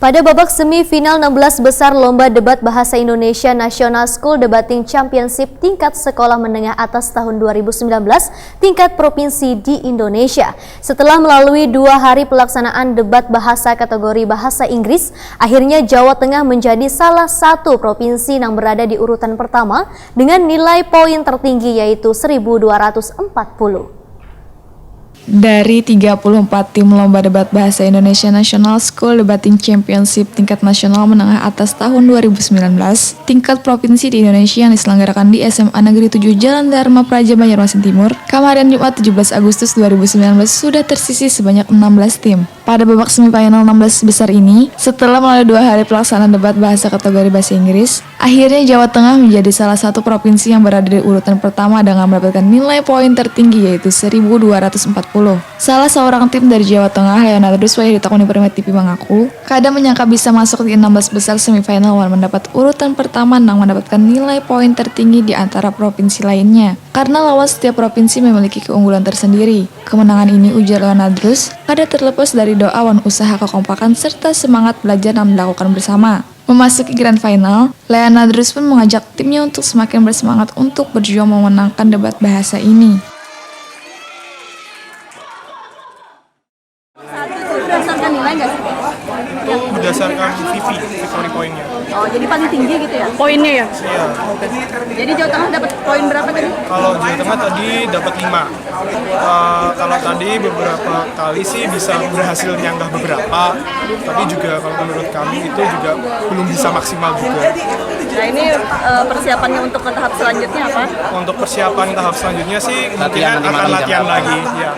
Pada babak semifinal 16 besar Lomba Debat Bahasa Indonesia National School Debating Championship tingkat sekolah menengah atas tahun 2019 tingkat provinsi di Indonesia. Setelah melalui 2 hari pelaksanaan debat bahasa kategori bahasa Inggris, akhirnya Jawa Tengah menjadi salah satu provinsi yang berada di urutan pertama dengan nilai poin tertinggi yaitu 1.240. Dari 34 tim Lomba Debat Bahasa Indonesia National School Debating Championship tingkat nasional menengah atas tahun 2019, tingkat provinsi di Indonesia yang diselenggarakan di SMA Negeri 7 Jalan Dharma Praja Banjarmasin Timur, kemarin Jumat 17 Agustus 2019 sudah tersisih sebanyak 16 tim. Pada babak semifinal 16 besar ini, setelah melalui 2 hari pelaksanaan debat bahasa kategori bahasa Inggris, akhirnya Jawa Tengah menjadi salah satu provinsi yang berada di urutan pertama dengan mendapatkan nilai poin tertinggi yaitu 1.240. Salah seorang tim dari Jawa Tengah, Leonardus yang ditakuni Prima TV mengaku, kadang menyangka bisa masuk di 16 besar semifinal dan mendapat urutan pertama dan mendapatkan nilai poin tertinggi di antara provinsi lainnya. Karena lawan setiap provinsi memiliki keunggulan tersendiri. Kemenangan ini, ujar Leonardus, ada terlepas dari doa dan usaha kekompakan serta semangat belajar dan melakukan bersama. Memasuki Grand Final, Leonardus pun mengajak timnya untuk semakin bersemangat untuk berjuang memenangkan debat bahasa ini. Berdasarkan nilai nggak sih? Berdasarkan victory point-nya. Oh, jadi paling tinggi gitu ya? Poinnya ya? Iya. Jadi Jawa Tengah dapat poin berapa tadi? Kalau Jawa Tengah tadi dapat 5. Kalau tadi beberapa kali sih bisa berhasil nyanggah beberapa, tapi juga kalau menurut kami itu juga belum bisa maksimal juga. Nah ini persiapannya untuk ke tahap selanjutnya apa? Untuk persiapan tahap selanjutnya sih kemungkinan akan latihan lagi. Ya.